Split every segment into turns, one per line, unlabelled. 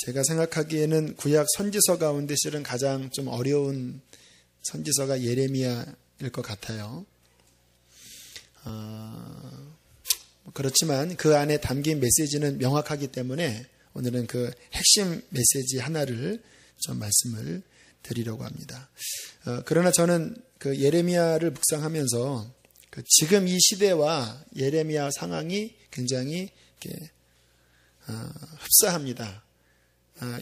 제가 생각하기에는 구약 선지서 가운데 실은 가장 좀 어려운 선지서가 예레미야일 것 같아요. 그렇지만 그 안에 담긴 메시지는 명확하기 때문에 오늘은 그 핵심 메시지 하나를 좀 말씀을 드리려고 합니다. 그러나 저는 그 예레미야를 묵상하면서 지금 이 시대와 예레미야 상황이 굉장히 이렇게 흡사합니다.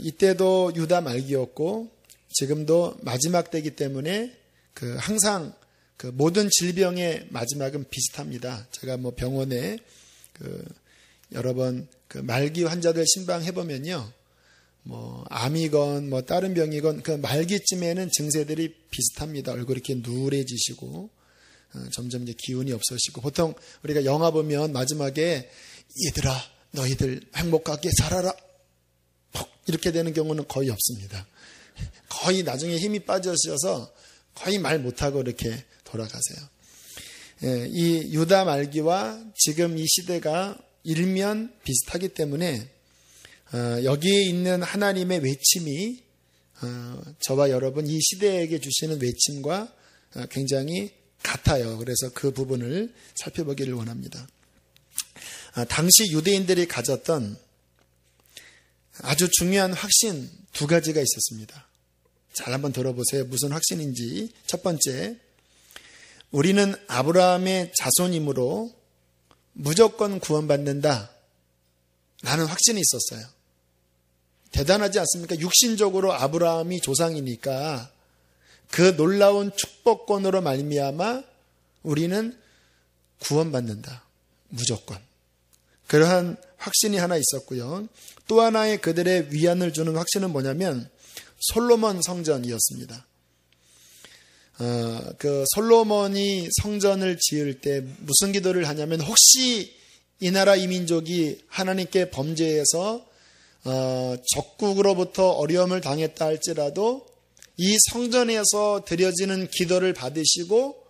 이때도 유다 말기였고 지금도 마지막 때이기 때문에 항상 모든 질병의 마지막은 비슷합니다. 제가 병원에 여러 번 말기 환자들 신방해 보면요, 암이건 다른 병이건 말기쯤에는 증세들이 비슷합니다. 얼굴이 이렇게 누래지시고 점점 이제 기운이 없어지고, 보통 우리가 영화 보면 마지막에 얘들아 너희들 행복하게 살아라 이렇게 되는 경우는 거의 없습니다. 거의 나중에 힘이 빠져서 거의 말 못하고 이렇게 돌아가세요. 이 유다 말기와 지금 이 시대가 일면 비슷하기 때문에 여기에 있는 하나님의 외침이 저와 여러분 이 시대에게 주시는 외침과 굉장히 같아요. 그래서 그 부분을 살펴보기를 원합니다. 당시 유대인들이 가졌던 아주 중요한 확신 두 가지가 있었습니다. 잘 한번 들어보세요. 무슨 확신인지. 첫 번째, 우리는 아브라함의 자손이므로 무조건 구원받는다 라는 확신이 있었어요. 대단하지 않습니까? 육신적으로 아브라함이 조상이니까 그 놀라운 축복권으로 말미암아 우리는 구원받는다. 무조건. 그러한 확신이 하나 있었고요. 또 하나의 그들의 위안을 주는 확신은 뭐냐면 솔로몬 성전이었습니다. 솔로몬이 성전을 지을 때 무슨 기도를 하냐면, 혹시 이 나라 이 민족이 하나님께 범죄해서 적국으로부터 어려움을 당했다 할지라도 이 성전에서 드려지는 기도를 받으시고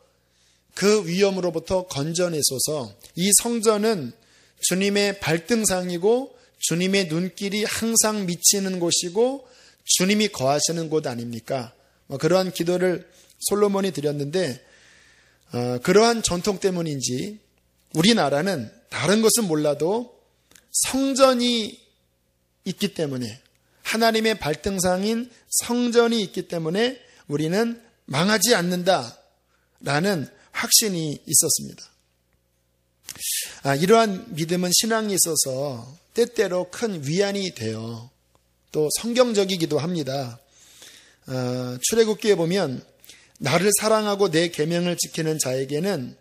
그 위험으로부터 건져내소서. 이 성전은 주님의 발등상이고 주님의 눈길이 항상 미치는 곳이고 주님이 거하시는 곳 아닙니까? 그러한 기도를 솔로몬이 드렸는데, 그러한 전통 때문인지 우리나라는 다른 것은 몰라도 성전이 있기 때문에, 하나님의 발등상인 성전이 있기 때문에 우리는 망하지 않는다라는 확신이 있었습니다. 이러한 믿음은 신앙에 있어서 때때로 큰 위안이 돼요. 또 성경적이기도 합니다. 출애굽기에 보면 나를 사랑하고 내 계명을 지키는 자에게는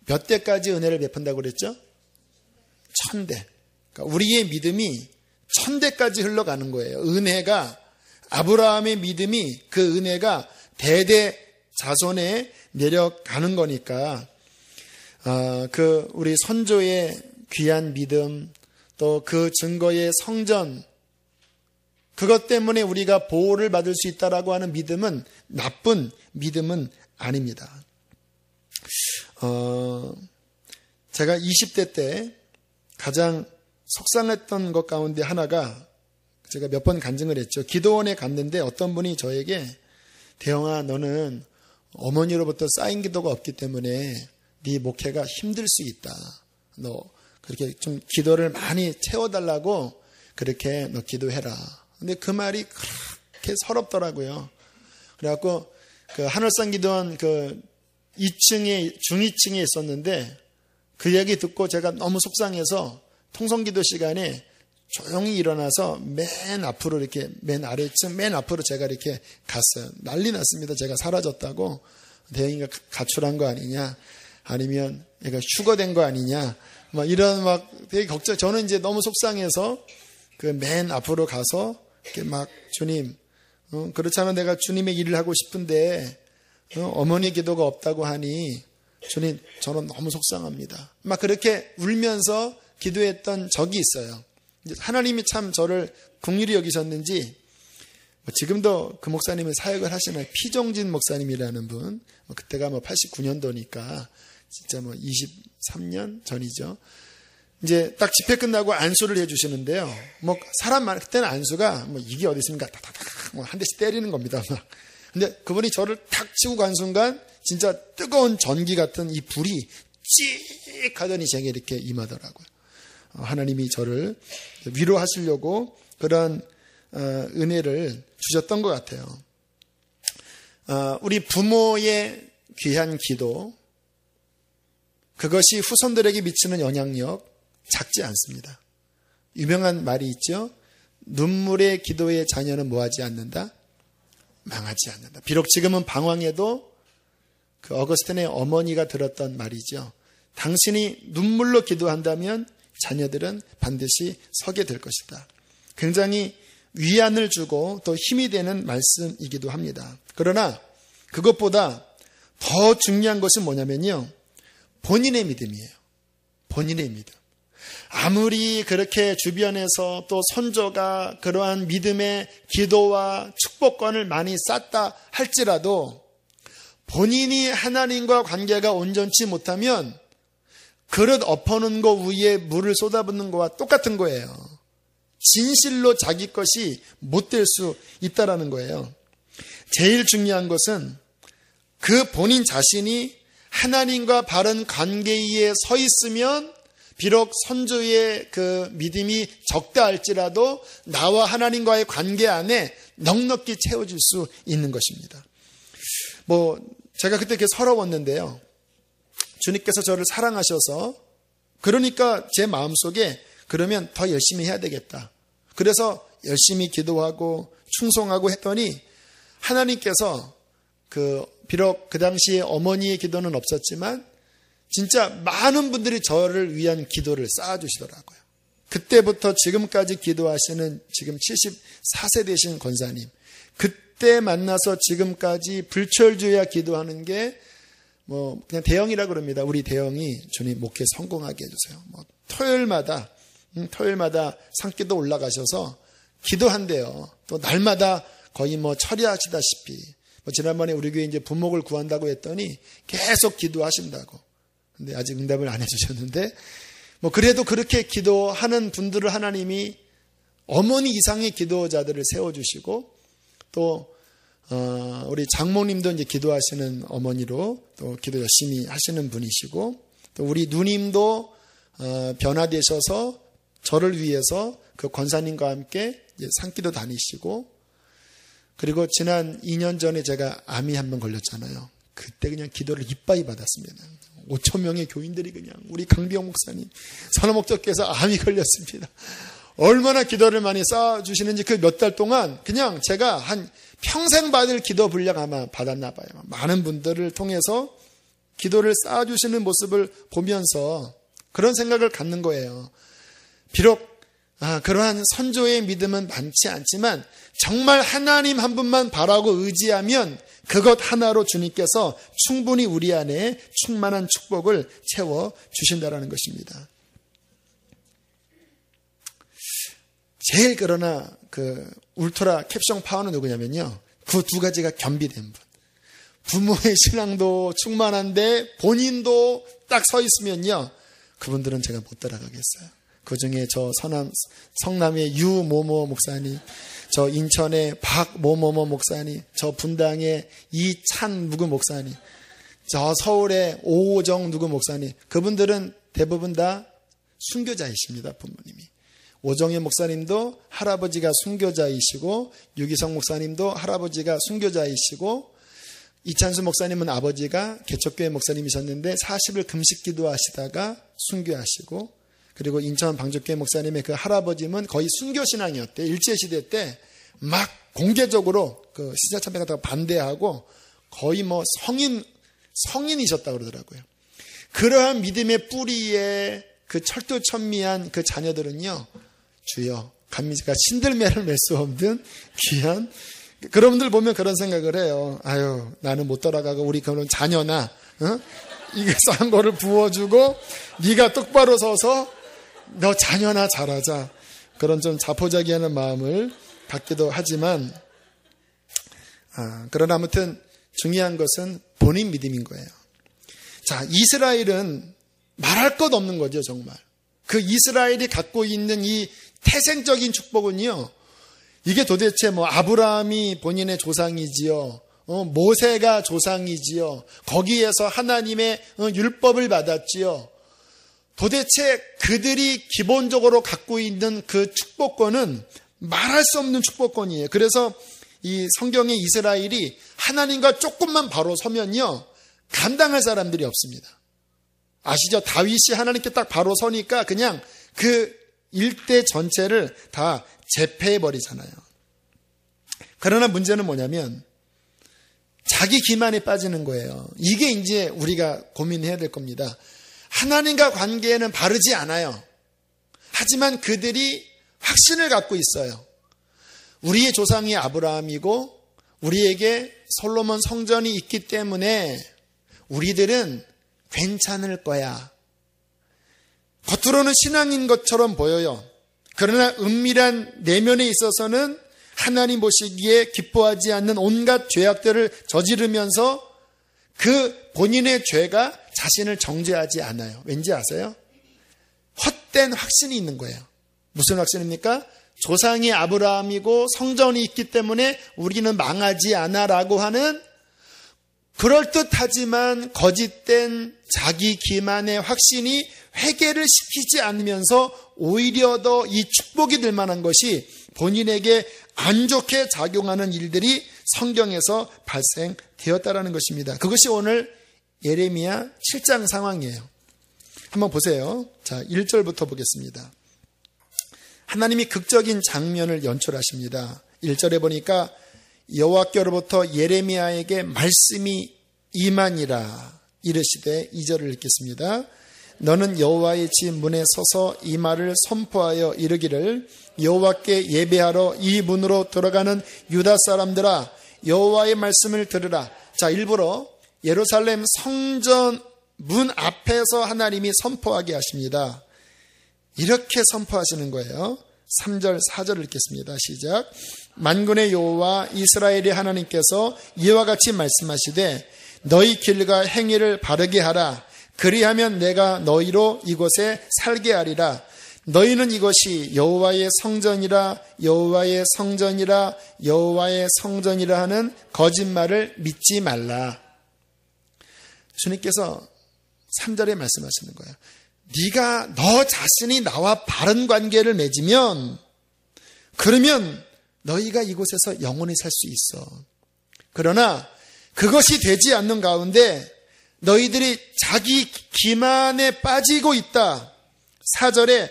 몇 대까지 은혜를 베푼다고 그랬죠? 1000대. 그러니까 우리의 믿음이 1000대까지 흘러가는 거예요. 은혜가, 아브라함의 믿음이, 그 은혜가 대대 자손에 내려가는 거니까, 우리 선조의 귀한 믿음, 또 그 증거의 성전, 그것 때문에 우리가 보호를 받을 수 있다라고 하는 믿음은 나쁜 믿음은 아닙니다. 제가 20대 때 가장 속상했던 것 가운데 하나가, 제가 몇 번 간증을 했죠. 기도원에 갔는데 어떤 분이 저에게, 대영아, 너는 어머니로부터 쌓인 기도가 없기 때문에 네 목회가 힘들 수 있다. 너 그렇게 좀 기도를 많이 채워달라고 그렇게 너 기도해라. 근데 그 말이 그렇게 서럽더라고요. 그래갖고 그 하늘산 기도원 2층에, 중위층에 있었는데 그 얘기 듣고 제가 너무 속상해서 통성기도 시간에 조용히 일어나서 맨 앞으로 이렇게, 맨 아래층, 맨 앞으로 제가 이렇게 갔어요. 난리 났습니다. 제가 사라졌다고. 대영이가 가출한 거 아니냐, 아니면 얘가 휴거된 거 아니냐, 이런 되게 걱정. 저는 이제 너무 속상해서 그 맨 앞으로 가서 이렇게 주님, 그렇잖아, 내가 주님의 일을 하고 싶은데 어머니 기도가 없다고 하니 주님, 저는 너무 속상합니다. 그렇게 울면서 기도했던 적이 있어요. 하나님이 참 저를 긍휼히 여기셨는지, 지금도 그 목사님은 사역을 하시나요? 피종진 목사님이라는 분, 그때가 89년도니까 진짜 23년 전이죠. 이제 딱 집회 끝나고 안수를 해주시는데요. 뭐 사람 많을 그때는 안수가 뭐 이게 어디 있습니까? 다다닥 뭐 한 대씩 때리는 겁니다. 막. 근데 그분이 저를 탁 치고 간 순간 진짜 뜨거운 전기 같은 이 불이 찍 하더니 제게 이렇게 임하더라고요. 하나님이 저를 위로하시려고 그런 은혜를 주셨던 것 같아요. 우리 부모의 귀한 기도, 그것이 후손들에게 미치는 영향력 작지 않습니다. 유명한 말이 있죠. 눈물의 기도의 자녀는 뭐하지 않는다? 망하지 않는다. 비록 지금은 방황해도 그 어거스틴의 어머니가 들었던 말이죠. 당신이 눈물로 기도한다면 자녀들은 반드시 서게 될 것이다. 굉장히 위안을 주고 또 힘이 되는 말씀이기도 합니다. 그러나 그것보다 더 중요한 것은 뭐냐면요. 본인의 믿음이에요. 본인의 믿음. 아무리 그렇게 주변에서 또 선조가 그러한 믿음의 기도와 축복권을 많이 쌓다 할지라도 본인이 하나님과 관계가 온전치 못하면 그릇 엎어놓은 거 위에 물을 쏟아붓는 거와 똑같은 거예요. 진실로 자기 것이 못 될 수 있다라는 거예요. 제일 중요한 것은 그 본인 자신이 하나님과 바른 관계에 서 있으면 비록 선조의 그 믿음이 적다 할지라도 나와 하나님과의 관계 안에 넉넉히 채워질 수 있는 것입니다. 제가 그때 이렇게 서러웠는데요. 주님께서 저를 사랑하셔서 그러니까 제 마음속에 그러면 더 열심히 해야 되겠다. 그래서 열심히 기도하고 충성하고 했더니 하나님께서 비록 그 당시에 어머니의 기도는 없었지만 진짜 많은 분들이 저를 위한 기도를 쌓아주시더라고요. 그때부터 지금까지 기도하시는 지금 74세 되신 권사님, 그때 만나서 지금까지 불철주야 기도하는 게 그냥 대영이라 그럽니다. 우리 대영이 주님 목회 성공하게 해주세요. 토요일마다 산기도 올라가셔서 기도한대요. 또 날마다 거의 처리하시다시피 지난번에 우리 교회 이제 부목을 구한다고 했더니 계속 기도하신다고. 근데 아직 응답을 안 해주셨는데 그래도 그렇게 기도하는 분들을 하나님이 어머니 이상의 기도자들을 세워주시고 또 우리 장모님도 이제 기도하시는 어머니로 또 기도 열심히 하시는 분이시고 또 우리 누님도 변화되셔서 저를 위해서 그 권사님과 함께 이제 산기도 다니시고 그리고 지난 2년 전에 제가 암이 한 번 걸렸잖아요. 그때 그냥 기도를 이빠이 받았습니다. 5천 명의 교인들이 그냥 우리 강비영 목사님 선호목적께서 암이 걸렸습니다. 얼마나 기도를 많이 쌓아주시는지 그 몇 달 동안 그냥 제가 한 평생 받을 기도 분량 아마 받았나 봐요. 많은 분들을 통해서 기도를 쌓아주시는 모습을 보면서 그런 생각을 갖는 거예요. 비록 그러한 선조의 믿음은 많지 않지만 정말 하나님 한 분만 바라고 의지하면 그것 하나로 주님께서 충분히 우리 안에 충만한 축복을 채워주신다는 것입니다. 제일 그러나 울트라 캡숑 파워는 누구냐면요. 그 두 가지가 겸비된 분. 부모의 신앙도 충만한데 본인도 딱 서 있으면요. 그분들은 제가 못 따라가겠어요. 그 중에 저 성남의 유모모 목사님, 저 인천의 박모모모 목사님, 저 분당의 이찬 누구 목사님, 저 서울의 오정 누구 목사님, 그분들은 대부분 다 순교자이십니다. 부모님이. 오정의 목사님도 할아버지가 순교자이시고 유기성 목사님도 할아버지가 순교자이시고 이찬수 목사님은 아버지가 개척교회 목사님이셨는데 40일 금식 기도하시다가 순교하시고 그리고 인천 방적교회 목사님의 그 할아버지는 거의 순교신앙이었대. 일제시대 때 막 공개적으로 그 시자참배 같은 거 반대하고 거의 성인이셨다고 그러더라고요. 그러한 믿음의 뿌리에 그 철두천미한 그 자녀들은요. 주여 감미가 신들매를 맺을 수 없는 귀한 그런 분들 보면 그런 생각을 해요. 아유 나는 못 따라가고 우리 그런 자녀나 이게 싼 거를 부어주고 네가 똑바로 서서 너 자녀나 잘하자. 그런 좀 자포자기하는 마음을 갖기도 하지만 그러나 아무튼 중요한 것은 본인 믿음인 거예요. 자, 이스라엘은 말할 것 없는 거죠. 정말. 그 이스라엘이 갖고 있는 이 태생적인 축복은요, 이게 도대체 뭐 아브라함이 본인의 조상이지요, 모세가 조상이지요, 거기에서 하나님의 율법을 받았지요. 도대체 그들이 기본적으로 갖고 있는 그 축복권은 말할 수 없는 축복권이에요. 그래서 이 성경의 이스라엘이 하나님과 조금만 바로 서면요, 감당할 사람들이 없습니다. 아시죠? 다윗이 하나님께 딱 바로 서니까 그냥 그 일대 전체를 다 제패해버리잖아요. 그러나 문제는 뭐냐면 자기 기만에 빠지는 거예요. 이게 이제 우리가 고민해야 될 겁니다. 하나님과 관계에는 바르지 않아요. 하지만 그들이 확신을 갖고 있어요. 우리의 조상이 아브라함이고 우리에게 솔로몬 성전이 있기 때문에 우리들은 괜찮을 거야. 겉으로는 신앙인 것처럼 보여요. 그러나 은밀한 내면에 있어서는 하나님 보시기에 기뻐하지 않는 온갖 죄악들을 저지르면서 그 본인의 죄가 자신을 정죄하지 않아요. 왠지 아세요? 헛된 확신이 있는 거예요. 무슨 확신입니까? 조상이 아브라함이고 성전이 있기 때문에 우리는 망하지 않아라고 하는 그럴듯하지만 거짓된 자기 기만의 확신이 회개를 시키지 않으면서 오히려 더 이 축복이 될 만한 것이 본인에게 안 좋게 작용하는 일들이 성경에서 발생되었다라는 것입니다. 그것이 오늘 예레미야 7장 상황이에요. 한번 보세요. 자, 1절부터 보겠습니다. 하나님이 극적인 장면을 연출하십니다. 1절에 보니까 여호와께로부터 예레미야에게 말씀이 임하니라 이르시되 2절을 읽겠습니다. 너는 여호와의 집 문에 서서 이 말을 선포하여 이르기를 여호와께 예배하러 이 문으로 들어가는 유다 사람들아 여호와의 말씀을 들으라. 자, 일부러 예루살렘 성전 문 앞에서 하나님이 선포하게 하십니다. 이렇게 선포하시는 거예요. 3절 4절을 읽겠습니다. 시작. 만군의 여호와 이스라엘의 하나님께서 이와 같이 말씀하시되 너희 길과 행위를 바르게 하라. 그리하면 내가 너희로 이곳에 살게 하리라. 너희는 이것이 여호와의 성전이라 여호와의 성전이라 여호와의 성전이라 하는 거짓말을 믿지 말라. 주님께서 3절에 말씀하시는 거예요. 네가 너 자신이 나와 바른 관계를 맺으면 그러면 너희가 이곳에서 영원히 살 수 있어. 그러나 그것이 되지 않는 가운데 너희들이 자기 기만에 빠지고 있다. 4절에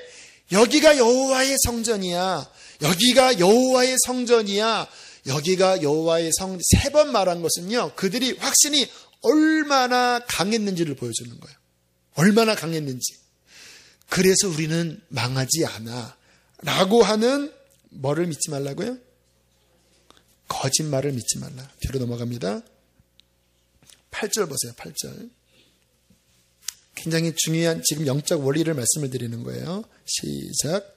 여기가 여호와의 성전이야. 여기가 여호와의 성전이야. 여기가 여호와의 성전. 3번 말한 것은요, 그들이 확신이 얼마나 강했는지를 보여주는 거예요. 얼마나 강했는지. 그래서 우리는 망하지 않아 라고 하는 뭐를 믿지 말라고요? 거짓말을 믿지 말라. 뒤로 넘어갑니다. 8절 보세요. 8절. 굉장히 중요한 지금 영적 원리를 말씀을 드리는 거예요. 시작.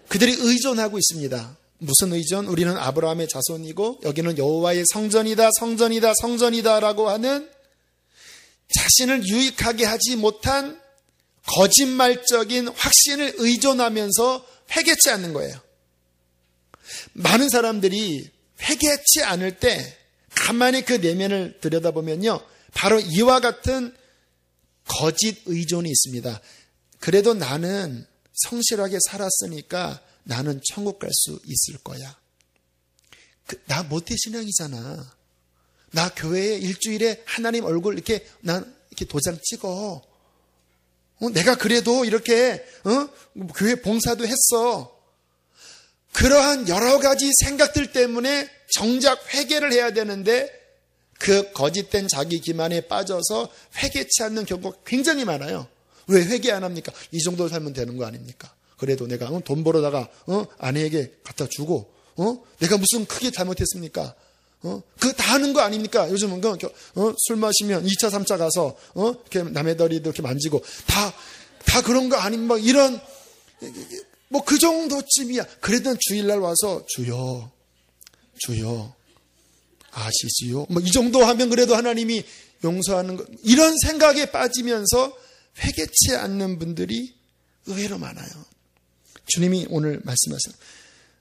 그들이 의존하고 있습니다. 무슨 의존? 우리는 아브라함의 자손이고 여기는 여호와의 성전이다, 성전이다, 성전이다 라고 하는 자신을 유익하게 하지 못한 거짓말적인 확신을 의존하면서 회개치 않는 거예요. 많은 사람들이 회개치 않을 때 가만히 그 내면을 들여다보면요, 바로 이와 같은 거짓 의존이 있습니다. 그래도 나는 성실하게 살았으니까 나는 천국 갈 수 있을 거야. 나 모태신앙이잖아. 나 교회에 일주일에 하나님 얼굴 이렇게 난 이렇게 도장 찍어. 내가 그래도 이렇게 교회 봉사도 했어. 그러한 여러 가지 생각들 때문에 정작 회개를 해야 되는데 그 거짓된 자기 기만에 빠져서 회개치 않는 경우가 굉장히 많아요. 왜 회개 안 합니까? 이 정도 살면 되는 거 아닙니까? 그래도 내가 돈 벌어다가 아내에게 갖다 주고 내가 무슨 크게 잘못했습니까? 그거 다 하는 거 아닙니까? 요즘은 술 마시면 2차 3차 가서 이렇게 남의 다리도 이렇게 만지고 다 그런 거 아닌 뭐 이런 뭐 그 정도쯤이야. 그래도 주일날 와서 주여 아시지요? 뭐 이 정도 하면 그래도 하나님이 용서하는 거, 이런 생각에 빠지면서 회개치 않는 분들이 의외로 많아요. 주님이 오늘 말씀하세요.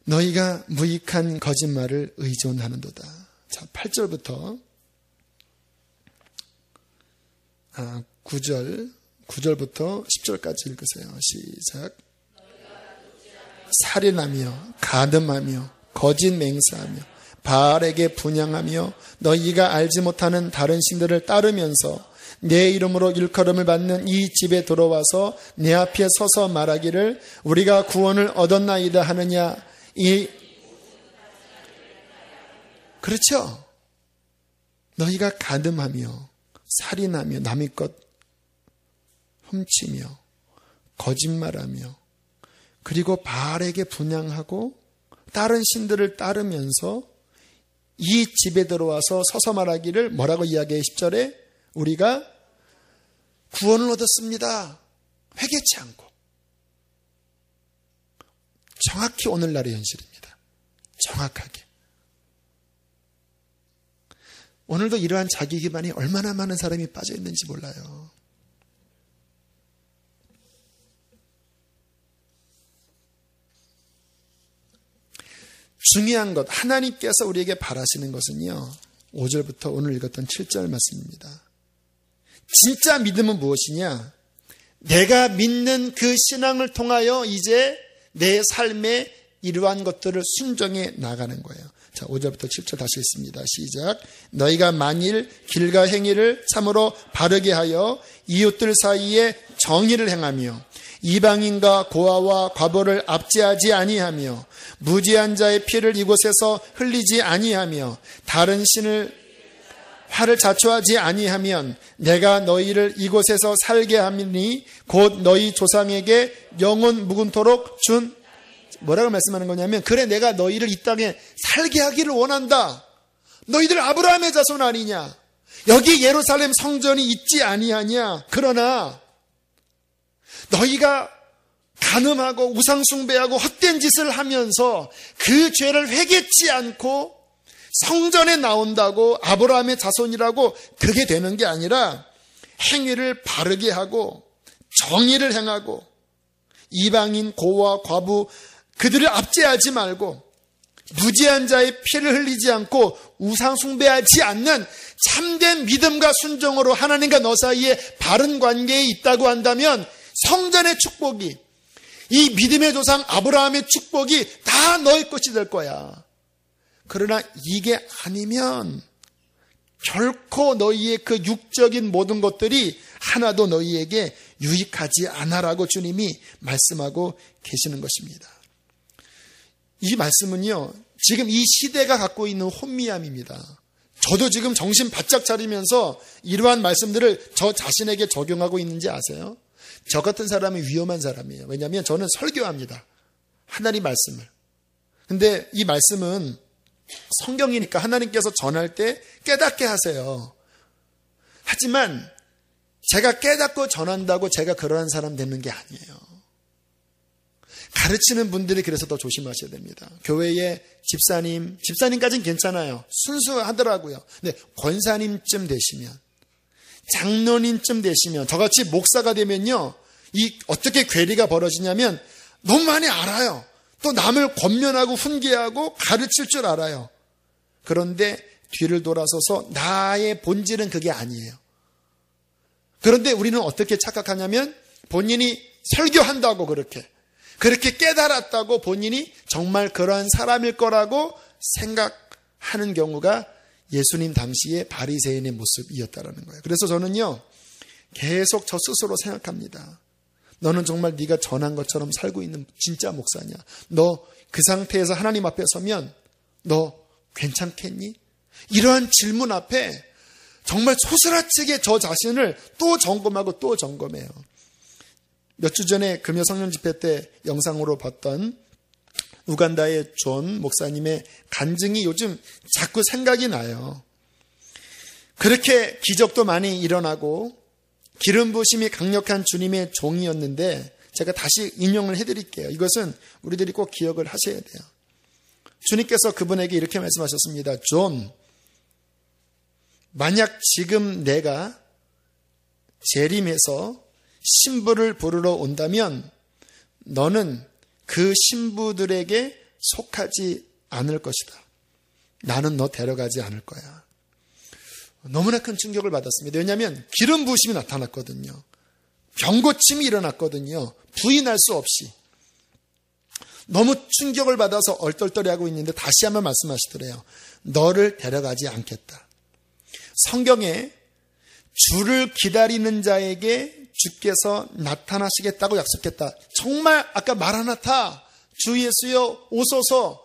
너희가 무익한 거짓말을 의존하는도다. 자, 8절부터 9절부터 10절까지 읽으세요. 시작. 살인하며 가늠하며 거짓 맹세하며 바알에게 분향하며 너희가 알지 못하는 다른 신들을 따르면서 내 이름으로 일컬음을 받는 이 집에 들어와서 내 앞에 서서 말하기를 우리가 구원을 얻었나이다 하느냐. 그렇죠. 너희가 가늠하며 살인하며 남의 것 훔치며 거짓말하며 그리고 바알에게 분향하고 다른 신들을 따르면서 이 집에 들어와서 서서 말하기를 뭐라고 이야기해? 10절에 우리가 구원을 얻었습니다. 회개치 않고. 정확히 오늘날의 현실입니다. 정확하게. 오늘도 이러한 자기 기반이 얼마나 많은 사람이 빠져 있는지 몰라요. 중요한 것, 하나님께서 우리에게 바라시는 것은요, 5절부터 오늘 읽었던 7절 말씀입니다. 진짜 믿음은 무엇이냐? 내가 믿는 그 신앙을 통하여 이제 내 삶에 이러한 것들을 순종해 나가는 거예요. 자, 5절부터 7절 다시 읽습니다. 시작. 너희가 만일 길과 행위를 참으로 바르게 하여 이웃들 사이에 정의를 행하며 이방인과 고아와 과부를 압제하지 아니하며 무지한 자의 피를 이곳에서 흘리지 아니하며 다른 신을 화를 자초하지 아니하면 내가 너희를 이곳에서 살게 하리니 곧 너희 조상에게 영원 묵은토록 준 뭐라고 말씀하는 거냐면 그래 내가 너희를 이 땅에 살게 하기를 원한다. 너희들 아브라함의 자손 아니냐. 여기 예루살렘 성전이 있지 아니하냐. 그러나 너희가 간음하고 우상숭배하고 헛된 짓을 하면서 그 죄를 회개치 않고 성전에 나온다고 아브라함의 자손이라고 그게 되는 게 아니라 행위를 바르게 하고 정의를 행하고 이방인 고와 과부 그들을 압제하지 말고 무지한 자의 피를 흘리지 않고 우상숭배하지 않는 참된 믿음과 순종으로 하나님과 너 사이에 바른 관계에 있다고 한다면 성전의 축복이 이 믿음의 조상 아브라함의 축복이 다 너의 것이 될 거야. 그러나 이게 아니면 결코 너희의 그 육적인 모든 것들이 하나도 너희에게 유익하지 않아라고 주님이 말씀하고 계시는 것입니다. 이 말씀은요, 지금 이 시대가 갖고 있는 혼미함입니다. 저도 지금 정신 바짝 차리면서 이러한 말씀들을 저 자신에게 적용하고 있는지 아세요? 저 같은 사람이 위험한 사람이에요. 왜냐하면 저는 설교합니다. 하나님 말씀을. 근데 이 말씀은 성경이니까 하나님께서 전할 때 깨닫게 하세요. 하지만 제가 깨닫고 전한다고 제가 그러한 사람 되는 게 아니에요. 가르치는 분들이 그래서 더 조심하셔야 됩니다. 교회의 집사님까지는 괜찮아요. 순수하더라고요. 근데 권사님쯤 되시면, 장로님쯤 되시면, 저같이 목사가 되면요, 이 어떻게 괴리가 벌어지냐면 너무 많이 알아요. 또 남을 권면하고 훈계하고 가르칠 줄 알아요. 그런데 뒤를 돌아서서 나의 본질은 그게 아니에요. 그런데 우리는 어떻게 착각하냐면 본인이 설교한다고 그렇게 깨달았다고 본인이 정말 그러한 사람일 거라고 생각하는 경우가 예수님 당시의 바리새인의 모습이었다라는 거예요. 그래서 저는요, 계속 저 스스로 생각합니다. 너는 정말 네가 전한 것처럼 살고 있는 진짜 목사냐? 너 그 상태에서 하나님 앞에 서면 너 괜찮겠니? 이러한 질문 앞에 정말 소스라치게 저 자신을 또 점검하고 또 점검해요. 몇 주 전에 금요 성령 집회 때 영상으로 봤던 우간다의 존 목사님의 간증이 요즘 자꾸 생각이 나요. 그렇게 기적도 많이 일어나고 기름 부으심이 강력한 주님의 종이었는데 제가 다시 인용을 해드릴게요. 이것은 우리들이 꼭 기억을 하셔야 돼요. 주님께서 그분에게 이렇게 말씀하셨습니다. 존, 만약 지금 내가 재림해서 신부를 부르러 온다면 너는 그 신부들에게 속하지 않을 것이다. 나는 너 데려가지 않을 거야. 너무나 큰 충격을 받았습니다. 왜냐하면 기름 부으심이 나타났거든요. 병고침이 일어났거든요. 부인할 수 없이. 너무 충격을 받아서 얼떨떨해하고 있는데 다시 한번 말씀하시더래요. 너를 데려가지 않겠다. 성경에 주를 기다리는 자에게 주께서 나타나시겠다고 약속했다. 정말 아까 마라나타, 주 예수여 오소서,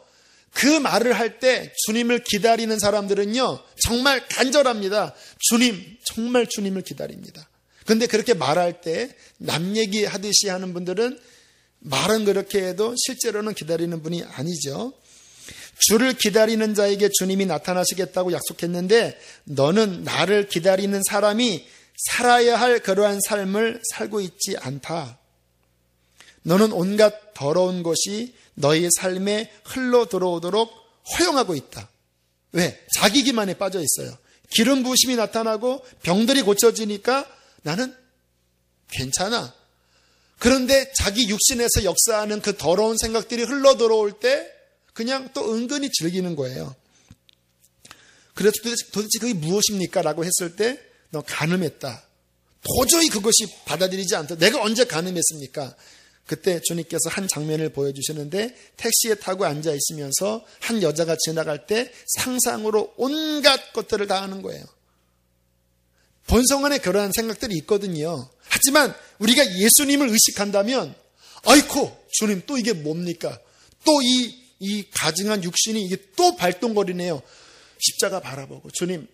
그 말을 할 때 주님을 기다리는 사람들은요 정말 간절합니다. 주님, 정말 주님을 기다립니다. 그런데 그렇게 말할 때 남 얘기하듯이 하는 분들은 말은 그렇게 해도 실제로는 기다리는 분이 아니죠. 주를 기다리는 자에게 주님이 나타나시겠다고 약속했는데 너는 나를 기다리는 사람이 살아야 할 그러한 삶을 살고 있지 않다. 너는 온갖 더러운 것이 너의 삶에 흘러 들어오도록 허용하고 있다. 왜? 자기 기만에 빠져 있어요. 기름 부으심이 나타나고 병들이 고쳐지니까 나는 괜찮아. 그런데 자기 육신에서 역사하는 그 더러운 생각들이 흘러 들어올 때 그냥 또 은근히 즐기는 거예요. 그래서 도대체 그게 무엇입니까? 라고 했을 때 너 간음했다. 도저히 그것이 받아들이지 않다. 내가 언제 간음했습니까? 그때 주님께서 한 장면을 보여주시는데 택시에 타고 앉아 있으면서 한 여자가 지나갈 때 상상으로 온갖 것들을 다 하는 거예요. 본성 안에 그러한 생각들이 있거든요. 하지만 우리가 예수님을 의식한다면 아이코 주님 또 이게 뭡니까? 또 이 가증한 육신이 이게 또 발동거리네요. 십자가 바라보고 주님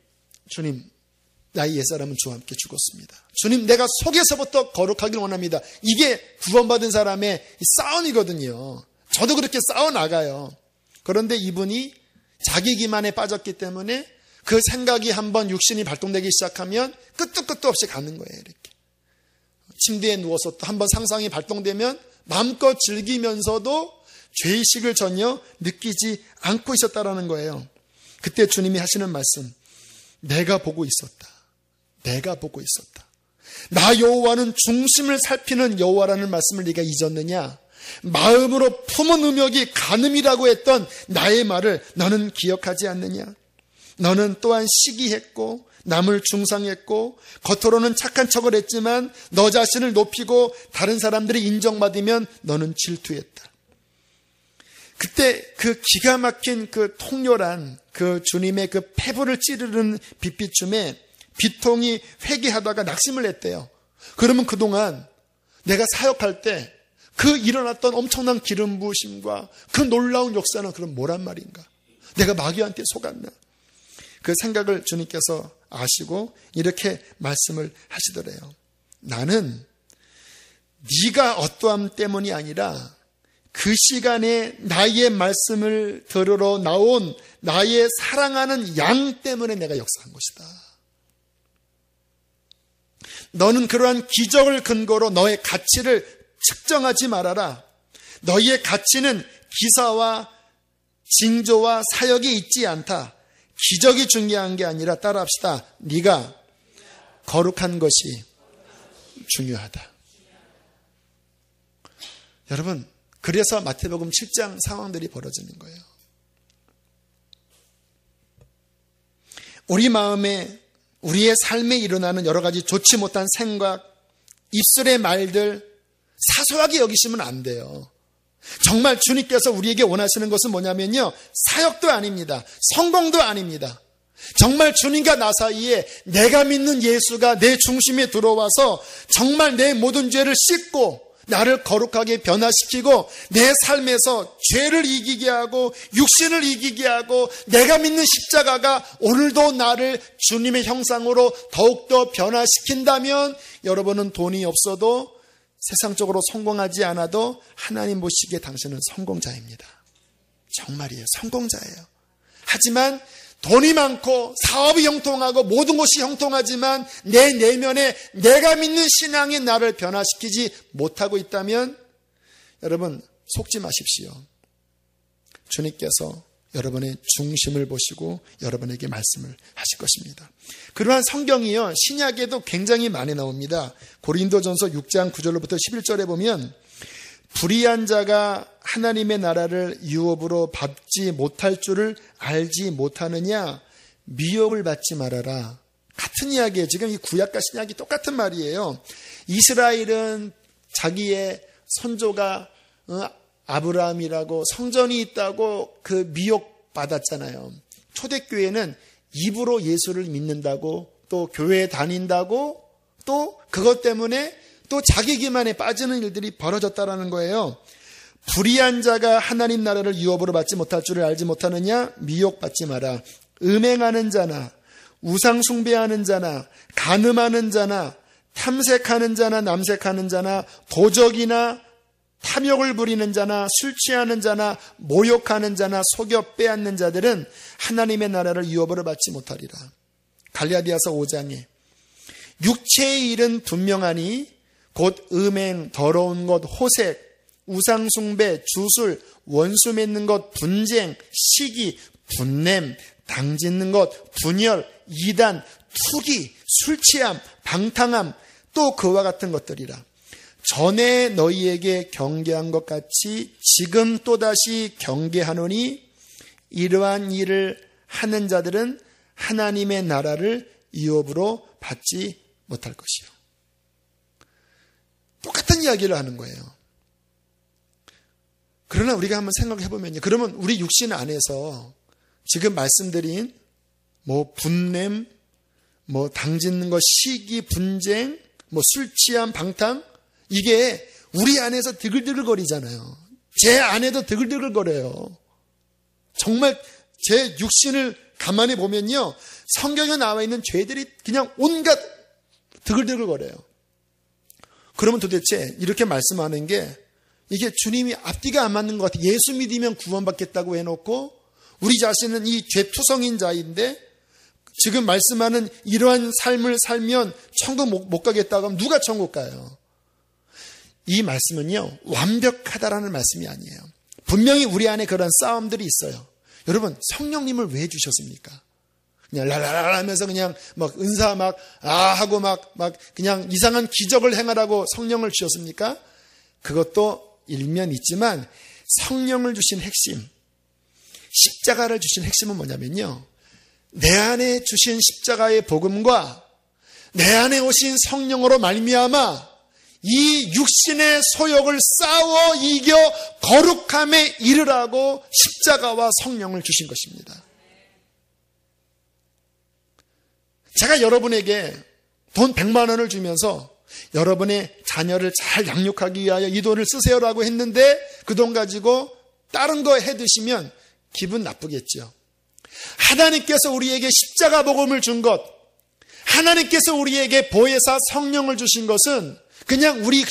나의 옛사람은 주와 함께 죽었습니다. 주님 내가 속에서부터 거룩하길 원합니다. 이게 구원받은 사람의 싸움이거든요. 저도 그렇게 싸워나가요. 그런데 이분이 자기 기만에 빠졌기 때문에 그 생각이 한번 육신이 발동되기 시작하면 끝도 없이 가는 거예요. 이렇게 침대에 누워서 또 한번 상상이 발동되면 마음껏 즐기면서도 죄의식을 전혀 느끼지 않고 있었다라는 거예요. 그때 주님이 하시는 말씀, 내가 보고 있었다. 내가 보고 있었다. 나 여호와는 중심을 살피는 여호와라는 말씀을 네가 잊었느냐? 마음으로 품은 음욕이 간음이라고 했던 나의 말을 너는 기억하지 않느냐? 너는 또한 시기했고 남을 중상했고 겉으로는 착한 척을 했지만 너 자신을 높이고 다른 사람들이 인정받으면 너는 질투했다. 그때 그 기가 막힌 그 통렬한 그 주님의 그 폐부를 찌르는 빛비춤에 비통이 회개하다가 낙심을 했대요. 그러면 그동안 내가 사역할 때 그 일어났던 엄청난 기름 부으심과 그 놀라운 역사는 그럼 뭐란 말인가? 내가 마귀한테 속았나? 그 생각을 주님께서 아시고 이렇게 말씀을 하시더래요. 나는 네가 어떠함 때문이 아니라 그 시간에 나의 말씀을 들으러 나온 나의 사랑하는 양 때문에 내가 역사한 것이다. 너는 그러한 기적을 근거로 너의 가치를 측정하지 말아라. 너희의 가치는 기사와 징조와 사역이 있지 않다. 기적이 중요한 게 아니라 따라합시다. 네가 거룩한 것이 중요하다. 여러분, 그래서 마태복음 7장 상황들이 벌어지는 거예요. 우리 마음에 우리의 삶에 일어나는 여러 가지 좋지 못한 생각, 입술의 말들 사소하게 여기시면 안 돼요. 정말 주님께서 우리에게 원하시는 것은 뭐냐면요, 사역도 아닙니다. 성공도 아닙니다. 정말 주님과 나 사이에 내가 믿는 예수가 내 중심에 들어와서 정말 내 모든 죄를 씻고 나를 거룩하게 변화시키고 내 삶에서 죄를 이기게 하고 육신을 이기게 하고 내가 믿는 십자가가 오늘도 나를 주님의 형상으로 더욱더 변화시킨다면 여러분은 돈이 없어도 세상적으로 성공하지 않아도 하나님 보시기에 당신은 성공자입니다. 정말이에요. 성공자예요. 하지만 돈이 많고 사업이 형통하고 모든 것이 형통하지만 내 내면에 내가 믿는 신앙이 나를 변화시키지 못하고 있다면 여러분 속지 마십시오. 주님께서 여러분의 중심을 보시고 여러분에게 말씀을 하실 것입니다. 그러한 성경이요, 신약에도 굉장히 많이 나옵니다. 고린도전서 6장 9절로부터 11절에 보면 불의한 자가 하나님의 나라를 유업으로 받지 못할 줄을 알지 못하느냐, 미혹을 받지 말아라. 같은 이야기예요. 지금 이 구약과 신약이 똑같은 말이에요. 이스라엘은 자기의 선조가 아브라함이라고 성전이 있다고 그 미혹받았잖아요. 초대교회는 입으로 예수를 믿는다고, 또 교회에 다닌다고, 또 그것 때문에 또 자기 기만에 빠지는 일들이 벌어졌다라는 거예요. 불의한 자가 하나님 나라를 유업으로 받지 못할 줄을 알지 못하느냐, 미혹받지 마라. 음행하는 자나 우상 숭배하는 자나 간음하는 자나 탐색하는 자나 남색하는 자나 도적이나 탐욕을 부리는 자나 술 취하는 자나 모욕하는 자나 속여 빼앗는 자들은 하나님의 나라를 유업으로 받지 못하리라. 갈라디아서 5장에 육체의 일은 분명하니 곧 음행, 더러운 것, 호색, 우상 숭배, 주술, 원수 맺는 것, 분쟁, 시기, 분냄, 당짓는 것, 분열, 이단, 투기, 술 취함, 방탕함, 또 그와 같은 것들이라. 전에 너희에게 경계한 것 같이 지금 또다시 경계하노니 이러한 일을 하는 자들은 하나님의 나라를 유업으로 받지 못할 것이요. 똑같은 이야기를 하는 거예요. 그러나 우리가 한번 생각해 보면요. 그러면 우리 육신 안에서 지금 말씀드린 분냄, 당짓는 것, 시기, 분쟁, 술 취함, 방탕, 이게 우리 안에서 드글드글거리잖아요. 제 안에도 드글드글거려요. 정말 제 육신을 가만히 보면요, 성경에 나와 있는 죄들이 그냥 온갖 드글드글거려요. 그러면 도대체 이렇게 말씀하는 게 이게 주님이 앞뒤가 안 맞는 것 같아요. 예수 믿으면 구원받겠다고 해놓고 우리 자신은 이 죄투성인 자인데 지금 말씀하는 이러한 삶을 살면 천국 못 가겠다고 하면 누가 천국 가요? 이 말씀은요, 완벽하다라는 말씀이 아니에요. 분명히 우리 안에 그런 싸움들이 있어요. 여러분, 성령님을 왜 주셨습니까? 그냥 랄랄랄 하면서 그냥 은사 하고 그냥 이상한 기적을 행하라고 성령을 주셨습니까? 그것도 일면 있지만 성령을 주신 핵심, 십자가를 주신 핵심은 뭐냐면요, 내 안에 주신 십자가의 복음과 내 안에 오신 성령으로 말미암아 이 육신의 소욕을 싸워 이겨 거룩함에 이르라고 십자가와 성령을 주신 것입니다. 제가 여러분에게 돈 100만 원을 주면서 여러분의 자녀를 잘 양육하기 위하여 이 돈을 쓰세요라고 했는데 그 돈 가지고 다른 거 해 드시면 기분 나쁘겠죠. 하나님께서 우리에게 십자가 복음을 준 것, 하나님께서 우리에게 보혜사 성령을 주신 것은 우리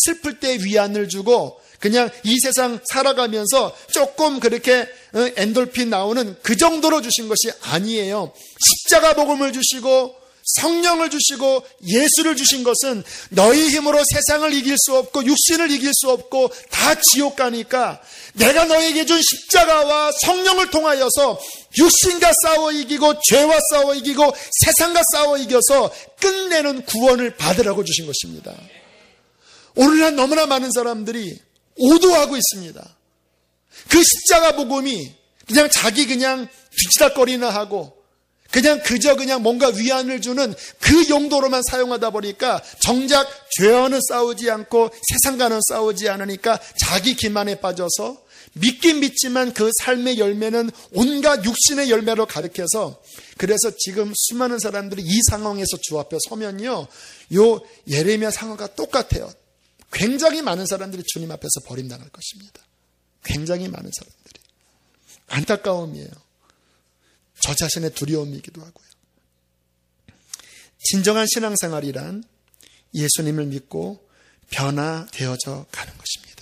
슬플 때 위안을 주고 그냥 이 세상 살아가면서 조금 그렇게 엔돌핀 나오는 그 정도로 주신 것이 아니에요. 십자가 복음을 주시고 성령을 주시고 예수를 주신 것은 너희 힘으로 세상을 이길 수 없고 육신을 이길 수 없고 다 지옥 가니까 내가 너에게 준 십자가와 성령을 통하여서 육신과 싸워 이기고 죄와 싸워 이기고 세상과 싸워 이겨서 끝내는 구원을 받으라고 주신 것입니다. 오늘날 너무나 많은 사람들이 오도하고 있습니다. 그 십자가 복음이 자기 뒤치다거리나 하고 그저 뭔가 위안을 주는 그 용도로만 사용하다 보니까 정작 죄와는 싸우지 않고 세상과는 싸우지 않으니까 자기 기만에 빠져서 믿긴 믿지만 그 삶의 열매는 온갖 육신의 열매로 가득해서, 그래서 지금 수많은 사람들이 이 상황에서 주 앞에 서면요, 요 예레미야 상황과 똑같아요. 굉장히 많은 사람들이 주님 앞에서 버림당할 것입니다. 굉장히 많은 사람들이. 안타까움이에요. 저 자신의 두려움이기도 하고요. 진정한 신앙생활이란 예수님을 믿고 변화되어져 가는 것입니다.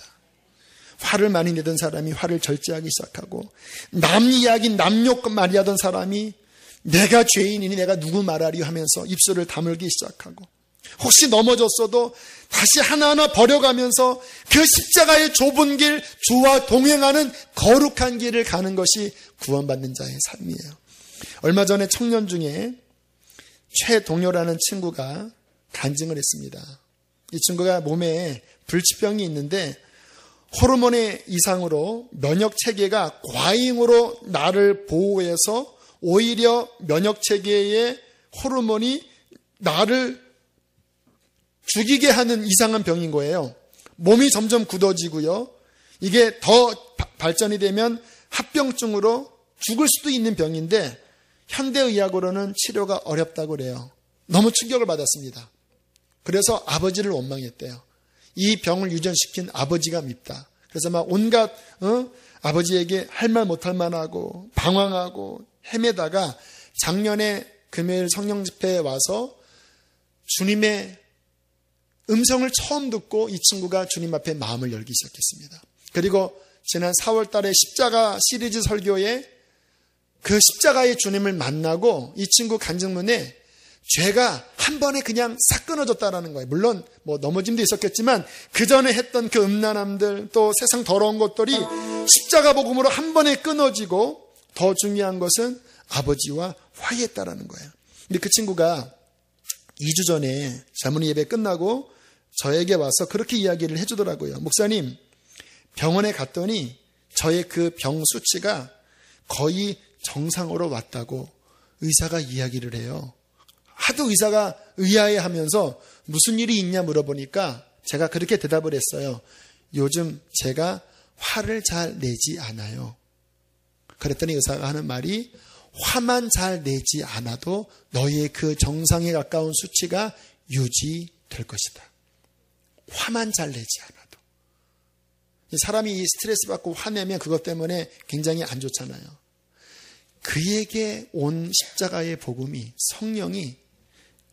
화를 많이 내던 사람이 화를 절제하기 시작하고, 남 이야기, 남 욕 많이 하던 사람이 내가 죄인이니 내가 누구 말하리 하면서 입술을 다물기 시작하고, 혹시 넘어졌어도 다시 하나하나 버려가면서 그 십자가의 좁은 길, 주와 동행하는 거룩한 길을 가는 것이 구원받는 자의 삶이에요. 얼마 전에 청년 중에 최동료라는 친구가 간증을 했습니다. 이 친구가 몸에 불치병이 있는데 호르몬의 이상으로 면역체계가 과잉으로 나를 보호해서 오히려 면역체계의 호르몬이 나를 죽이게 하는 이상한 병인 거예요. 몸이 점점 굳어지고요. 이게 더 발전이 되면 합병증으로 죽을 수도 있는 병인데 현대의학으로는 치료가 어렵다고 그래요. 너무 충격을 받았습니다. 그래서 아버지를 원망했대요. 이 병을 유전시킨 아버지가 밉다. 그래서 막 온갖 아버지에게 할 말 못할 만하고 방황하고 헤매다가 작년에 금요일 성령 집회에 와서 주님의 음성을 처음 듣고 이 친구가 주님 앞에 마음을 열기 시작했습니다. 그리고 지난 4월 달에 십자가 시리즈 설교에 그 십자가의 주님을 만나고 이 친구 간증문에 죄가 한 번에 그냥 싹 끊어졌다라는 거예요. 물론 뭐 넘어짐도 있었겠지만 그 전에 했던 그 음란함들 또 세상 더러운 것들이 십자가 복음으로 한 번에 끊어지고 더 중요한 것은 아버지와 화해했다라는 거예요. 근데 그 친구가 2주 전에 자문의 예배 끝나고 저에게 와서 그렇게 이야기를 해주더라고요. 목사님, 병원에 갔더니 저의 그 병 수치가 거의 정상으로 왔다고 의사가 이야기를 해요. 하도 의사가 의아해하면서 무슨 일이 있냐 물어보니까 제가 그렇게 대답을 했어요. 요즘 제가 화를 잘 내지 않아요. 그랬더니 의사가 하는 말이 화만 잘 내지 않아도 너의 그 정상에 가까운 수치가 유지될 것이다. 화만 잘 내지 않아도. 사람이 스트레스 받고 화내면 그것 때문에 굉장히 안 좋잖아요. 그에게 온 십자가의 복음이, 성령이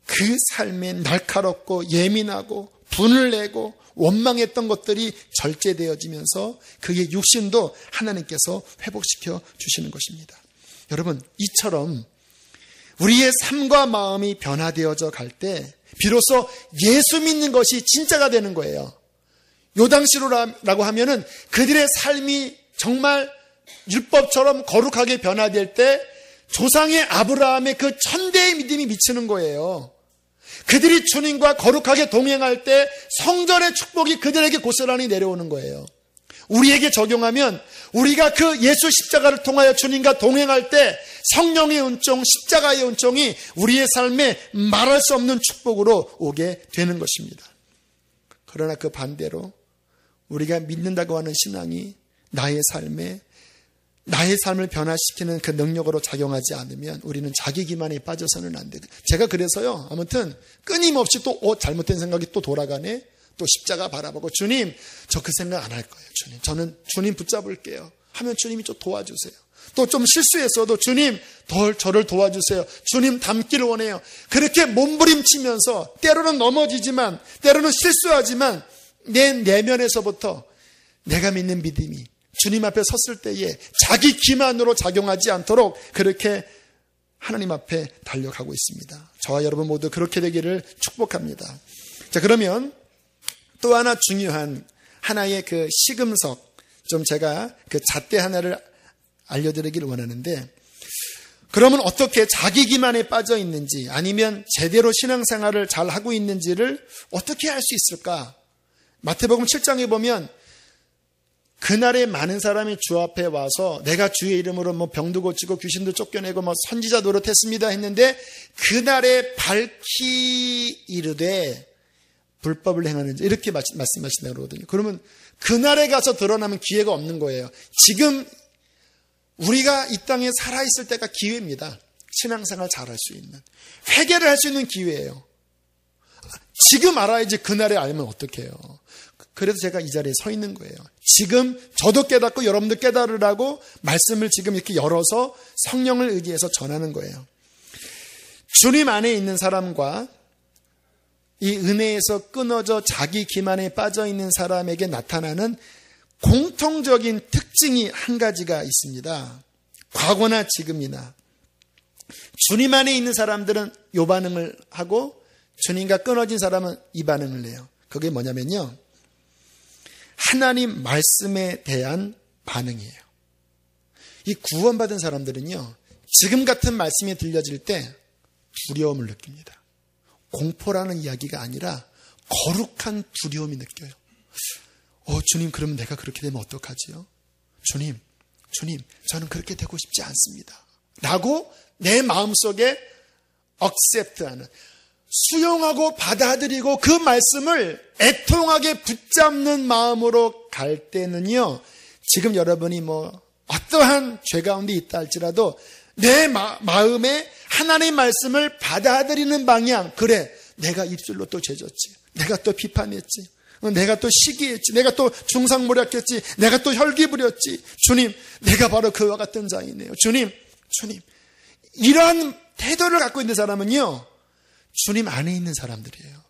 그 삶에 날카롭고 예민하고 분을 내고 원망했던 것들이 절제되어지면서 그의 육신도 하나님께서 회복시켜 주시는 것입니다. 여러분, 이처럼 우리의 삶과 마음이 변화되어져 갈 때 비로소 예수 믿는 것이 진짜가 되는 거예요. 요 당시로라고 하면은 그들의 삶이 정말 율법처럼 거룩하게 변화될 때 조상의 아브라함의 그 천대의 믿음이 미치는 거예요. 그들이 주님과 거룩하게 동행할 때 성전의 축복이 그들에게 고스란히 내려오는 거예요. 우리에게 적용하면 우리가 그 예수 십자가를 통하여 주님과 동행할 때 성령의 은총, 십자가의 은총이 우리의 삶에 말할 수 없는 축복으로 오게 되는 것입니다. 그러나 그 반대로 우리가 믿는다고 하는 신앙이 나의 삶을 변화시키는 그 능력으로 작용하지 않으면 우리는 자기 기만에 빠져서는 안 돼요. 제가 그래서요, 아무튼 끊임없이 또 잘못된 생각이 또 돌아가네. 또 십자가 바라보고 주님, 저 그 생각 안 할 거예요. 주님, 저는 주님 붙잡을게요. 하면 주님이 좀 도와주세요. 또 좀 실수했어도 주님, 저를 도와주세요. 주님 닮기를 원해요. 그렇게 몸부림치면서 때로는 넘어지지만 때로는 실수하지만 내 내면에서부터 내가 믿는 믿음이 주님 앞에 섰을 때에 자기 기만으로 작용하지 않도록 그렇게 하나님 앞에 달려가고 있습니다. 저와 여러분 모두 그렇게 되기를 축복합니다. 자, 그러면 또 하나 중요한 하나의 그 시금석, 좀 제가 그 잣대 하나를 알려드리기를 원하는데, 그러면 어떻게 자기 기만에 빠져 있는지 아니면 제대로 신앙생활을 잘 하고 있는지를 어떻게 알 수 있을까? 마태복음 7장에 보면 그날에 많은 사람이 주 앞에 와서 내가 주의 이름으로 뭐 병도 고치고 귀신도 쫓겨내고 뭐 선지자 노릇했습니다 했는데 그날에 밝히 이르되 불법을 행하는지 이렇게 말씀하신다고 그러거든요. 그러면 그날에 가서 드러나면 기회가 없는 거예요. 지금 우리가 이 땅에 살아있을 때가 기회입니다. 신앙생활 잘할 수 있는, 회개를 할 수 있는 기회예요. 지금 알아야지 그날에 알면 어떡해요. 그래서 제가 이 자리에 서 있는 거예요. 지금 저도 깨닫고 여러분도 깨달으라고 말씀을 지금 이렇게 열어서 성령을 의지해서 전하는 거예요. 주님 안에 있는 사람과 이 은혜에서 끊어져 자기 기만에 빠져 있는 사람에게 나타나는 공통적인 특징이 한 가지가 있습니다. 과거나 지금이나 주님 안에 있는 사람들은 요 반응을 하고 주님과 끊어진 사람은 이 반응을 해요. 그게 뭐냐면요, 하나님 말씀에 대한 반응이에요. 이 구원받은 사람들은요, 지금 같은 말씀이 들려질 때 두려움을 느낍니다. 공포라는 이야기가 아니라 거룩한 두려움이 느껴요. 주님, 그러면 내가 그렇게 되면 어떡하지요? 주님, 저는 그렇게 되고 싶지 않습니다. 라고 내 마음속에 accept하는, 수용하고 받아들이고 그 말씀을 애통하게 붙잡는 마음으로 갈 때는요, 지금 여러분이 어떠한 죄 가운데 있다 할지라도 내 마음에 하나님의 말씀을 받아들이는 방향, 그래, 내가 입술로 또 죄졌지, 내가 또 비판했지, 내가 또 시기했지, 내가 또 중상모략했지, 내가 또 혈기 부렸지, 주님, 내가 바로 그와 같은 자이네요. 주님, 이러한 태도를 갖고 있는 사람은요, 주님 안에 있는 사람들이에요.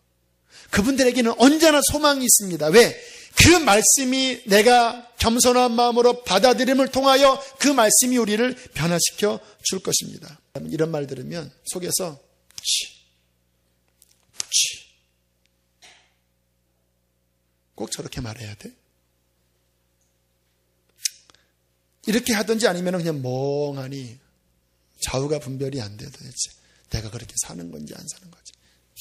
그분들에게는 언제나 소망이 있습니다. 왜? 그 말씀이 내가 겸손한 마음으로 받아들임을 통하여 그 말씀이 우리를 변화시켜 줄 것입니다. 이런 말 들으면 속에서 꼭 저렇게 말해야 돼? 이렇게 하든지 아니면 그냥 멍하니 좌우가 분별이 안 돼. 도대체 내가 그렇게 사는 건지 안 사는 건지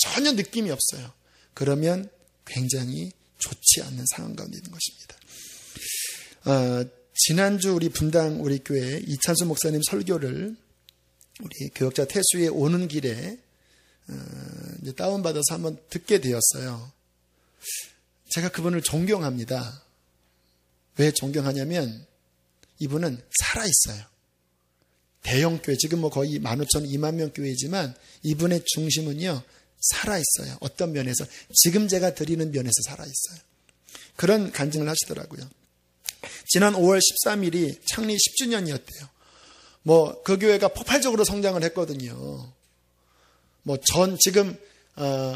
전혀 느낌이 없어요. 그러면 굉장히 좋지 않는 상황 가운데 있는 것입니다. 지난주 우리 분당 우리 교회 이찬수 목사님 설교를 우리 교역자 태수에 오는 길에 이제 다운받아서 한번 듣게 되었어요. 제가 그분을 존경합니다. 왜 존경하냐면 이분은 살아있어요. 대형교회, 지금 거의 15,000, 2만 명 교회이지만 이분의 중심은요, 살아있어요. 어떤 면에서, 지금 제가 드리는 면에서 살아있어요. 그런 간증을 하시더라고요. 지난 5월 13일이 창립 10주년이었대요. 그 교회가 폭발적으로 성장을 했거든요. 지금,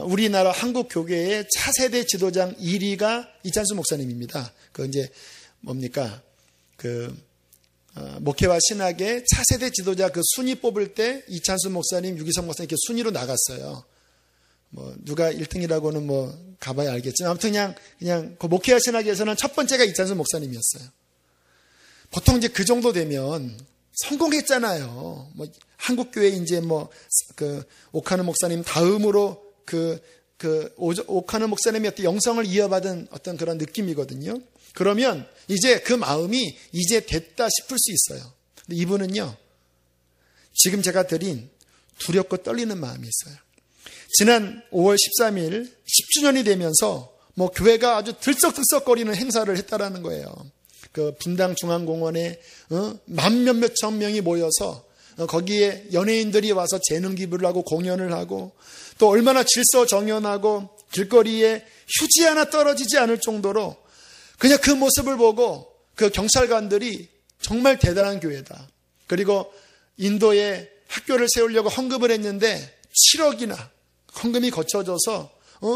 우리나라 한국 교계의 차세대 지도장 1위가 이찬수 목사님입니다. 목회와 신학의 차세대 지도자 그 순위 뽑을 때 이찬수 목사님, 유기성 목사님 이렇게 순위로 나갔어요. 누가 1등이라고는 가봐야 알겠지만 아무튼 그냥 그 목회와 신학에서는 첫 번째가 이찬수 목사님이었어요. 보통 이제 그 정도 되면 성공했잖아요. 한국교회 이제 오카노 목사님 다음으로 오카노 목사님이 어떤 영성을 이어받은 어떤 그런 느낌이거든요. 그러면 이제 그 마음이 이제 됐다 싶을 수 있어요. 근데 이분은요, 지금 제가 드린 두렵고 떨리는 마음이 있어요. 지난 5월 13일 10주년이 되면서 교회가 아주 들썩들썩거리는 행사를 했다라는 거예요. 그 분당 중앙공원에 만 몇몇 천 명이 모여서 거기에 연예인들이 와서 재능 기부를 하고 공연을 하고 또 얼마나 질서 정연하고 길거리에 휴지 하나 떨어지지 않을 정도로 그냥 그 모습을 보고 그 경찰관들이 정말 대단한 교회다. 그리고 인도에 학교를 세우려고 헌금을 했는데 7억이나 헌금이 거쳐져서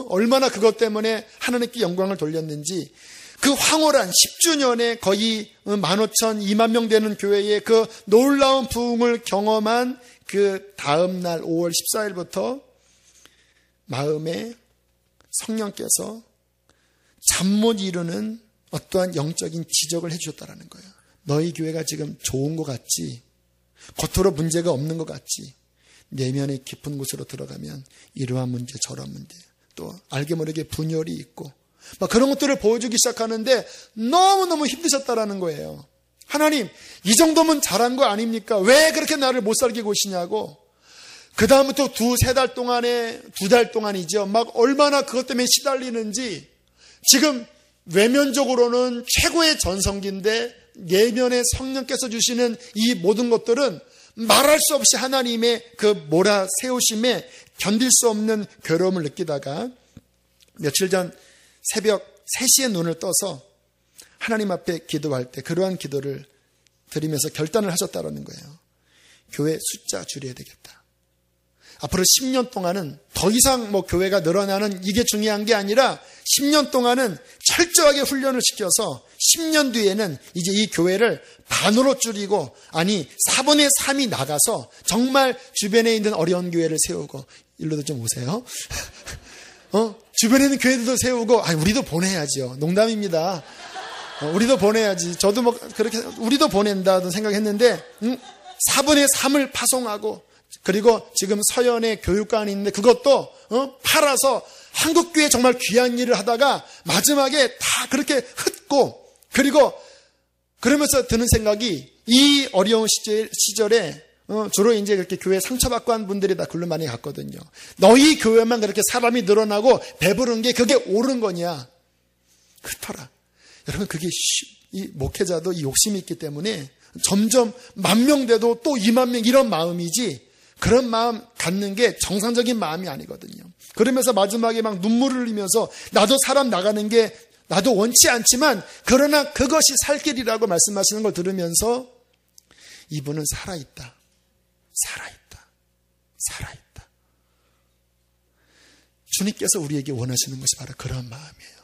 얼마나 그것 때문에 하나님께 영광을 돌렸는지 그 황홀한 10주년에 거의 15,000, 2만 명 되는 교회의 그 놀라운 부흥을 경험한 그 다음 날 5월 14일부터 마음에 성령께서 잠 못 이루는 어떠한 영적인 지적을 해주셨다라는 거예요. 너희 교회가 지금 좋은 것 같지? 겉으로 문제가 없는 것 같지? 내면의 깊은 곳으로 들어가면 이러한 문제 저러한 문제 또 알게 모르게 분열이 있고 그런 것들을 보여주기 시작하는데 너무너무 힘드셨다라는 거예요. 하나님, 이 정도면 잘한 거 아닙니까? 왜 그렇게 나를 못 살게 고시냐고. 그 다음부터 2-3달 동안에 2달 동안이죠. 얼마나 그것 때문에 시달리는지. 지금 외면적으로는 최고의 전성기인데 내면에 성령께서 주시는 이 모든 것들은 말할 수 없이 하나님의 그 몰아세우심에 견딜 수 없는 괴로움을 느끼다가 며칠 전 새벽 3시에 눈을 떠서 하나님 앞에 기도할 때 그러한 기도를 드리면서 결단을 하셨다는 거예요. 교회 숫자 줄여야 되겠다. 앞으로 10년 동안은 더 이상 교회가 늘어나는 이게 중요한 게 아니라 10년 동안은 철저하게 훈련을 시켜서 10년 뒤에는 이제 이 교회를 반으로 줄이고 4분의 3이 나가서 정말 주변에 있는 어려운 교회를 세우고 일로도 좀 오세요. 주변에 있는 교회들도 세우고, 우리도 보내야죠. 농담입니다. 우리도 보내야지. 저도 뭐 그렇게 우리도 보낸다는 생각했는데 4분의 3을 파송하고, 그리고 지금 서연에 교육관이 있는데 그것도 팔아서 한국교회 정말 귀한 일을 하다가 마지막에 다 그렇게 흩고, 그리고 그러면서 드는 생각이, 이 어려운 시절에 주로 이제 그렇게 교회 상처받고 한 분들이 다 글로 많이 갔거든요. 너희 교회만 그렇게 사람이 늘어나고 배부른 게 그게 옳은 거냐? 그렇더라. 여러분, 그게 이 목회자도 이 욕심이 있기 때문에 점점 10,000명 돼도 또 20,000명 이런 마음이지, 그런 마음 갖는 게 정상적인 마음이 아니거든요. 그러면서 마지막에 막 눈물을 흘리면서 나도 사람 나가는 게 나도 원치 않지만 그러나 그것이 살 길이라고 말씀하시는 걸 들으면서 이분은 살아있다. 주님께서 우리에게 원하시는 것이 바로 그런 마음이에요.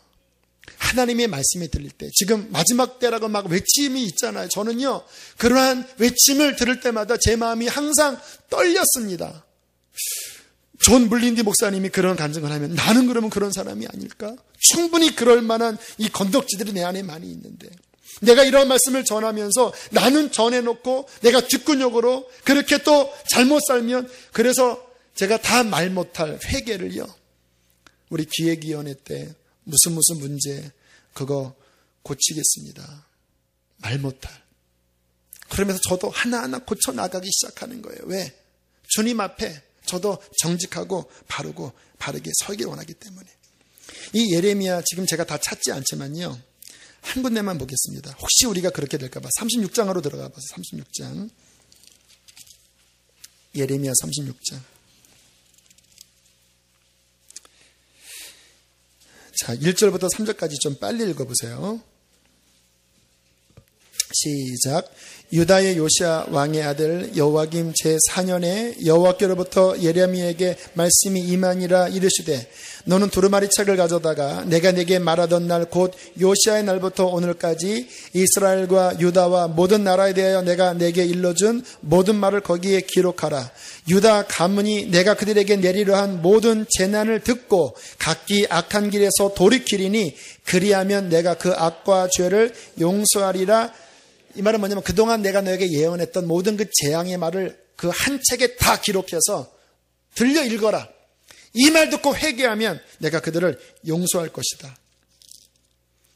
하나님의 말씀이 들릴 때, 지금 마지막 때라고 막 외침이 있잖아요. 저는요, 그러한 외침을 들을 때마다 제 마음이 항상 떨렸습니다. 존 물린디 목사님이 그런 간증을 하면 나는 그러면 그런 사람이 아닐까? 충분히 그럴 만한 이 건덕지들이 내 안에 많이 있는데, 내가 이런 말씀을 전하면서 나는 전해놓고 내가 뒷근육으로 그렇게 또 잘못 살면, 그래서 제가 다 말 못할 회개를요, 우리 기획위원회 때 무슨 문제 그거 고치겠습니다. 말 못할. 그러면서 저도 하나하나 고쳐나가기 시작하는 거예요. 왜? 주님 앞에 저도 정직하고 바르고 바르게 서기를 원하기 때문에. 이 예레미야 지금 제가 다 찾지 않지만요, 한 군데만 보겠습니다. 혹시 우리가 그렇게 될까 봐. 36장으로 들어가 봐서 36장. 예레미야 36장. 자, 1절부터 3절까지 좀 빨리 읽어보세요. 시작. 유다의 요시야 왕의 아들 여호와김 제4년에 여호와께로부터 예레미야에게 말씀이 임하니라. 이르시되 너는 두루마리 책을 가져다가 내가 네게 말하던 날 곧 요시야의 날부터 오늘까지 이스라엘과 유다와 모든 나라에 대하여 내가 네게 일러준 모든 말을 거기에 기록하라. 유다 가문이 내가 그들에게 내리려 한 모든 재난을 듣고 각기 악한 길에서 돌이키리니 그리하면 내가 그 악과 죄를 용서하리라. 이 말은 뭐냐면 그동안 내가 너에게 예언했던 모든 그 재앙의 말을 그 한 책에 다 기록해서 들려 읽어라. 이 말 듣고 회개하면 내가 그들을 용서할 것이다.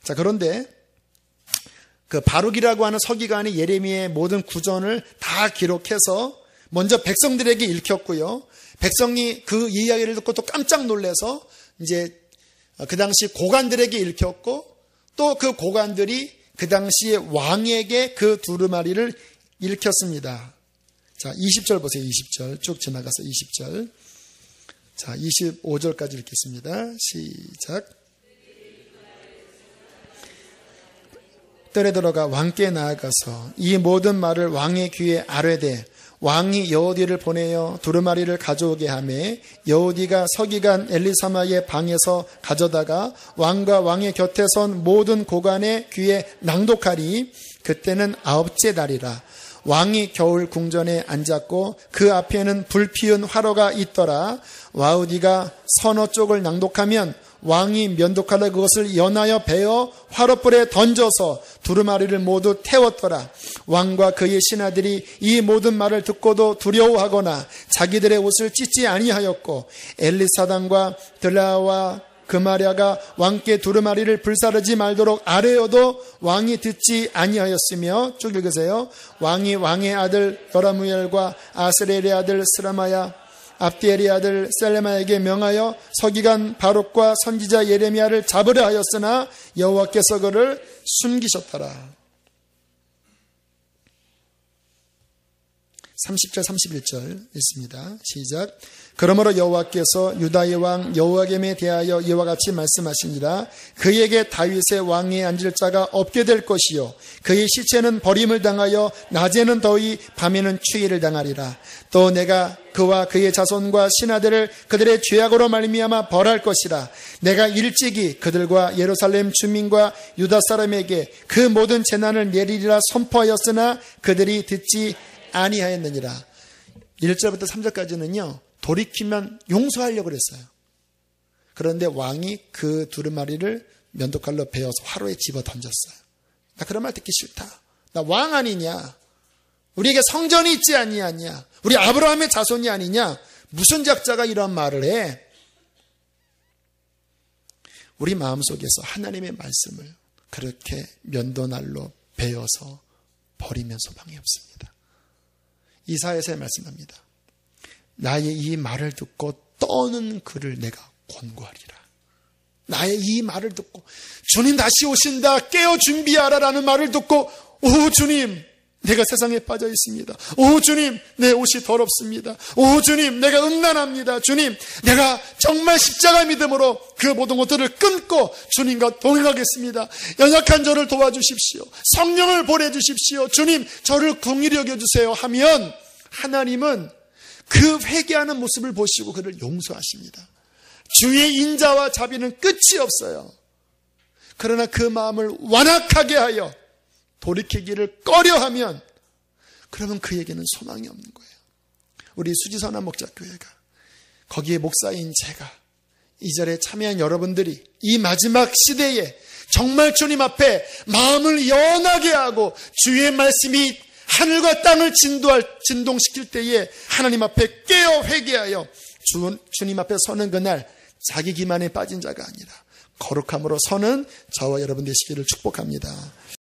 자, 그런데 그 바룩이라고 하는 서기관이 예레미야의 모든 구전을 다 기록해서 먼저 백성들에게 읽혔고요. 백성이 그 이야기를 듣고 또 깜짝 놀라서 이제 그 당시 고관들에게 읽혔고, 또 그 고관들이 그 당시에 왕에게 그 두루마리를 읽혔습니다. 자, 20절 보세요. 20절 쭉 지나가서 20절. 자, 25절까지 읽겠습니다. 시작. 뜰에 들어가 왕께 나아가서 이 모든 말을 왕의 귀에 아뢰되 왕이 여호디를 보내어 두루마리를 가져오게 하매 여호디가 서기관 엘리사마의 방에서 가져다가 왕과 왕의 곁에 선 모든 고관의 귀에 낭독하리. 그때는 9째 달이라. 왕이 겨울 궁전에 앉았고 그 앞에는 불 피운 화로가 있더라. 와우디가 서너 쪽을 낭독하면 왕이 면독하려 그것을 연하여 베어 화롯불에 던져서 두루마리를 모두 태웠더라. 왕과 그의 신하들이 이 모든 말을 듣고도 두려워하거나 자기들의 옷을 찢지 아니하였고 엘리사단과 들라와 그마랴가 왕께 두루마리를 불사르지 말도록 아뢰어도 왕이 듣지 아니하였으며, 쭉 읽으세요. 왕이 왕의 아들 여라무엘과 아스레엘의 아들 스라마야 압디엘의 아들 셀레마에게 명하여 서기관 바룩과 선지자 예레미야를 잡으려 하였으나 여호와께서 그를 숨기셨더라. 30절 31절 있습니다. 시작. 그러므로 여호와께서 유다의 왕 여호와김에 대하여 이와 같이 말씀하시니라. 그에게 다윗의 왕위에 앉을 자가 없게 될 것이요 그의 시체는 버림을 당하여 낮에는 더위 밤에는 추위를 당하리라. 또 내가 그와 그의 자손과 신하들을 그들의 죄악으로 말미암아 벌할 것이라. 내가 일찍이 그들과 예루살렘 주민과 유다 사람에게 그 모든 재난을 내리리라 선포하였으나 그들이 듣지 아니하였느니라. 1절부터 3절까지는요 돌이키면 용서하려고 그랬어요. 그런데 왕이 그 두루마리를 면도칼로 베어서 화로에 집어 던졌어요. 나 그런 말 듣기 싫다. 나 왕 아니냐? 우리에게 성전이 있지 아니하냐? 우리 아브라함의 자손이 아니냐? 무슨 작자가 이런 말을 해? 우리 마음속에서 하나님의 말씀을 그렇게 면도날로 베어서 버리면 소망이 없습니다. 이사야서에 말씀합니다. 나의 이 말을 듣고 떠는 그를 내가 권고하리라. 나의 이 말을 듣고 주님 다시 오신다 깨어 준비하라라는 말을 듣고 오 주님 내가 세상에 빠져 있습니다. 오 주님 내 옷이 더럽습니다. 오 주님 내가 음란합니다. 주님 내가 정말 십자가 믿음으로 그 모든 것들을 끊고 주님과 동행하겠습니다. 연약한 저를 도와주십시오. 성령을 보내주십시오. 주님 저를 긍휼히 여겨주세요 하면 하나님은 그 회개하는 모습을 보시고 그를 용서하십니다. 주의 인자와 자비는 끝이 없어요. 그러나 그 마음을 완악하게 하여 돌이키기를 꺼려하면 그러면 그에게는 소망이 없는 거예요. 우리 수지선한 목자교회가 거기에 목사인 제가 이 자리에 참여한 여러분들이 이 마지막 시대에 정말 주님 앞에 마음을 연하게 하고 주의 말씀이 하늘과 땅을 진동시킬 때에 하나님 앞에 깨어 회개하여 주님 앞에 서는 그날 자기 기만에 빠진 자가 아니라 거룩함으로 서는 저와 여러분 되시기를 축복합니다.